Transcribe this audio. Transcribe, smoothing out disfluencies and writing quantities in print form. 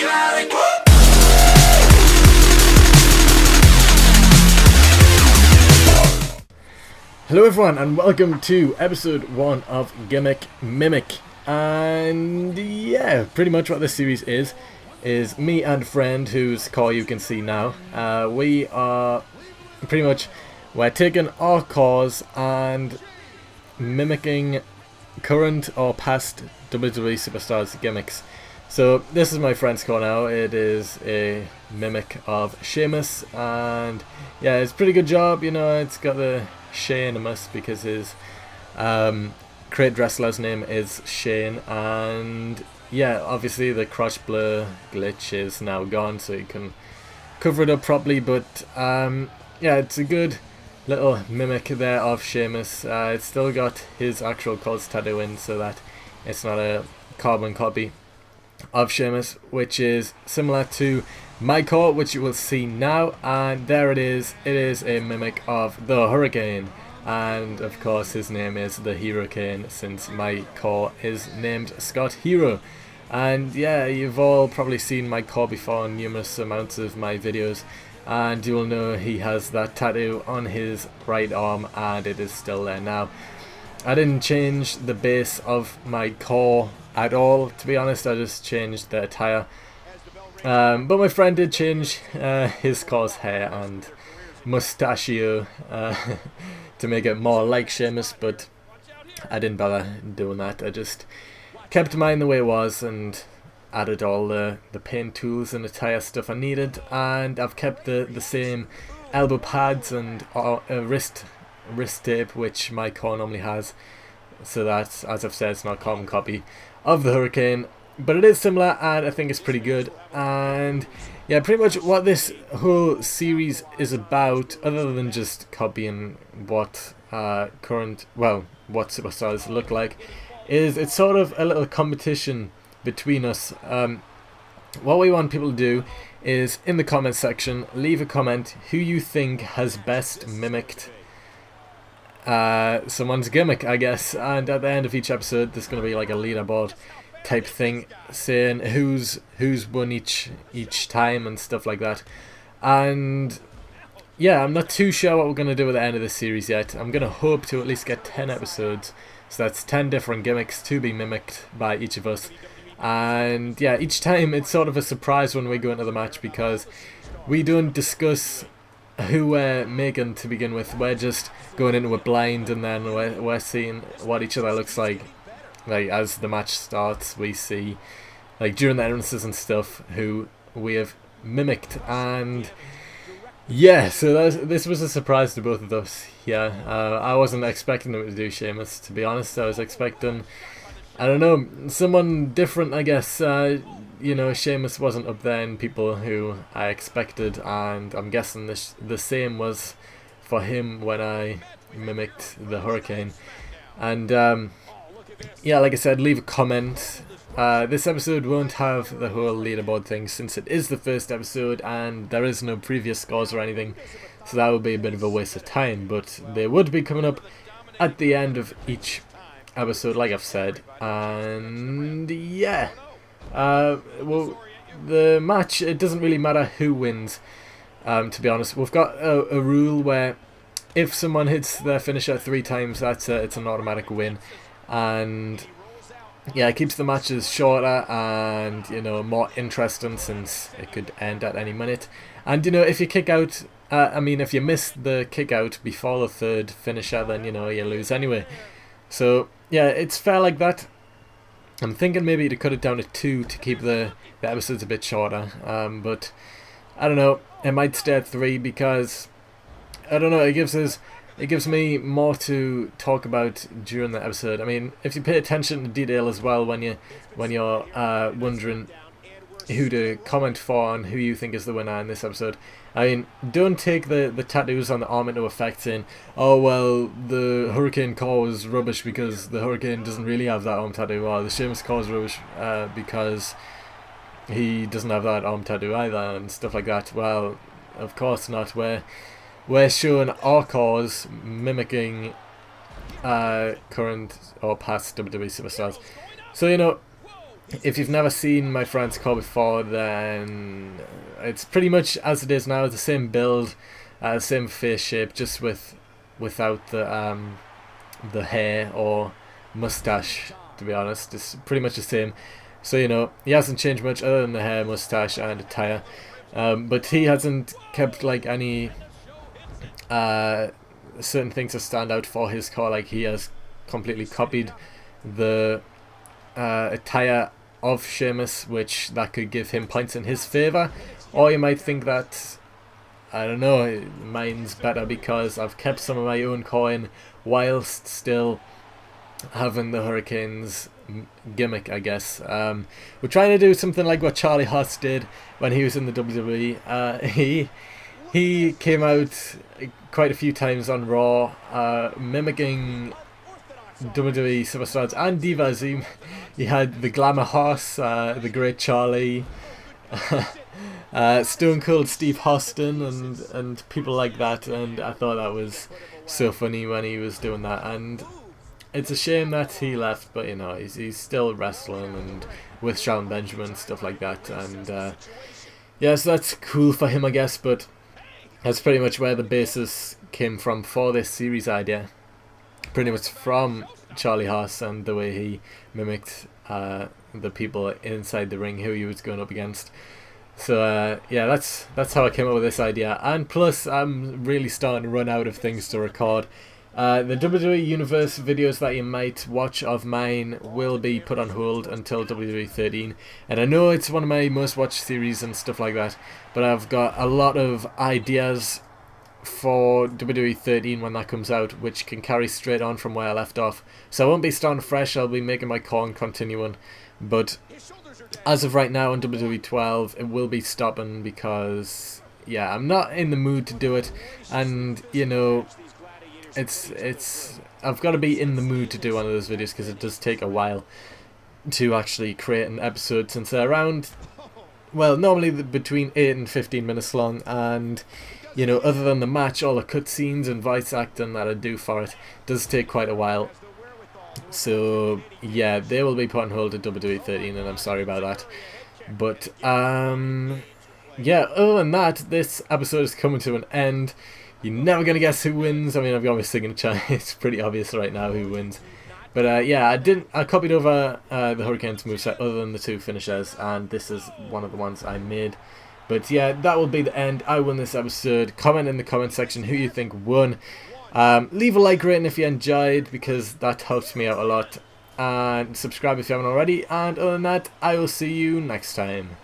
patriotic. Hello everyone and welcome to episode 1 of Gimmick, Mimic. And yeah, pretty much what this series is me and a friend whose call you can see now. We are pretty much, we're taking our cause and mimicking current or past WWE superstars' gimmicks. So this is my friend's call now. It is a mimic of Sheamus, and yeah, it's a pretty good job. You know, it's got the Shane-imus because his create wrestler's name is Shane, and yeah, obviously the crotch blur glitch is now gone, so you can cover it up properly. But yeah, it's a good little mimic there of Sheamus. It's still got his actual cause tattoo in, so that it's not a carbon copy of Sheamus, which is similar to my core, which you will see now. And there it is. It is a mimic of the Hurricane, and of course his name is the Hurricane, since my core is named Scott Hero. And yeah, you've all probably seen my core before in numerous amounts of my videos, and you will know he has that tattoo on his right arm, and it is still there now. I didn't change the base of my core at all, to be honest. I just changed the attire. But my friend did change his core's hair and mustachio to make it more like Sheamus, but I didn't bother doing that. I just kept mine the way it was and added all the paint tools and attire stuff I needed, and I've kept the same elbow pads and wrist tape which my core normally has, so that, as I've said, it's not a carbon copy of the Hurricane, but it is similar and I think it's pretty good. And yeah, pretty much what this whole series is about, other than just copying what what superstars look like, is it's sort of a little competition between us. What we want people to do is, in the comment section, leave a comment who you think has best mimicked someone's gimmick, I guess. And at the end of each episode there's going to be like a leaderboard type thing saying who's won each time and stuff like that. And yeah, I'm not too sure what we're going to do at the end of this series yet. I'm going to hope to at least get 10 episodes, so that's 10 different gimmicks to be mimicked by each of us. And yeah, each time it's sort of a surprise when we go into the match, because we don't discuss who we're making to begin with. We're just going into it blind, and then we're seeing what each other looks like. Like, as the match starts, we see, like, during the entrances and stuff, who we have mimicked. And yeah, so this was a surprise to both of us. Yeah, I wasn't expecting them to do Sheamus, to be honest. I was expecting, I don't know, someone different, I guess. You know, Sheamus wasn't up there in people who I expected, and I'm guessing the same was for him when I mimicked the Hurricane. And yeah, like I said, leave a comment. This episode won't have the whole leaderboard thing, since it is the first episode and there is no previous scores or anything, so that would be a bit of a waste of time. But they would be coming up at the end of each episode, like I've said. And yeah, well, the match, it doesn't really matter who wins, to be honest. We've got a rule where if someone hits their finisher 3 times, it's an automatic win. And yeah, it keeps the matches shorter and, you know, more interesting, since it could end at any minute. And, you know, if you kick out, if you miss the kick out before the 3rd finisher, then, you know, you lose anyway. So yeah, it's fair like that. I'm thinking maybe to cut it down to 2 to keep the episodes a bit shorter, but I don't know, it might stay at 3, because I don't know, it gives me more to talk about during the episode. I mean, if you pay attention to detail as well when you're wondering who to comment for and who you think is the winner in this episode, I mean, don't take the tattoos on the arm into effect, saying, oh well, the Hurricane core was rubbish because the Hurricane doesn't really have that arm tattoo, or the Sheamus core is rubbish because he doesn't have that arm tattoo either, and stuff like that. Well, of course not. We're showing our cores mimicking current or past WWE superstars. So, you know, if you've never seen my friend's car before, then it's pretty much as it is now. It's the same build, same face shape, just without the hair or mustache. To be honest, it's pretty much the same. So you know, he hasn't changed much other than the hair, mustache, and attire. But he hasn't kept like any certain things to stand out for his car. Like he has completely copied the attire of Sheamus, which that could give him points in his favour. Or you might think that, I don't know, mine's better because I've kept some of my own coin whilst still having the Hurricanes gimmick, I guess. We're trying to do something like what Charlie Haas did when he was in the WWE. He came out quite a few times on Raw, mimicking WWE superstars and divas. He had the Glamour Horse, the Great Charlie, Stone Cold Steve Austin, and people like that. And I thought that was so funny when he was doing that. And it's a shame that he left, but you know, he's still wrestling and with Shawn Benjamin, stuff like that. And yeah, so that's cool for him, I guess. But that's pretty much where the basis came from for this series idea. Pretty much from Charlie Haas and the way he mimicked the people inside the ring who he was going up against. So yeah, that's how I came up with this idea. And plus, I'm really starting to run out of things to record. The WWE Universe videos that you might watch of mine will be put on hold until WWE 13. And I know it's one of my most watched series and stuff like that, but I've got a lot of ideas for WWE 13 when that comes out, which can carry straight on from where I left off. So I won't be starting fresh, I'll be making my call and continuing. But as of right now on WWE 12, it will be stopping because, yeah, I'm not in the mood to do it. And, you know, I've got to be in the mood to do one of those videos because it does take a while to actually create an episode, since they're around, well, normally between 8 and 15 minutes long, and you know, other than the match, all the cutscenes and voice acting that I do for it does take quite a while. So yeah, they will be put on hold at WWE 13, and I'm sorry about that. But yeah, other than that, this episode is coming to an end. You're never going to guess who wins. I mean, I've got my signature. It's pretty obvious right now who wins. But yeah, I copied over the Hurricanes moveset other than the two finishers, and this is one of the ones I made. But yeah, that will be the end. I won this episode. Comment in the comment section who you think won. Leave a like rating if you enjoyed, because that helps me out a lot. And subscribe if you haven't already. And other than that, I will see you next time.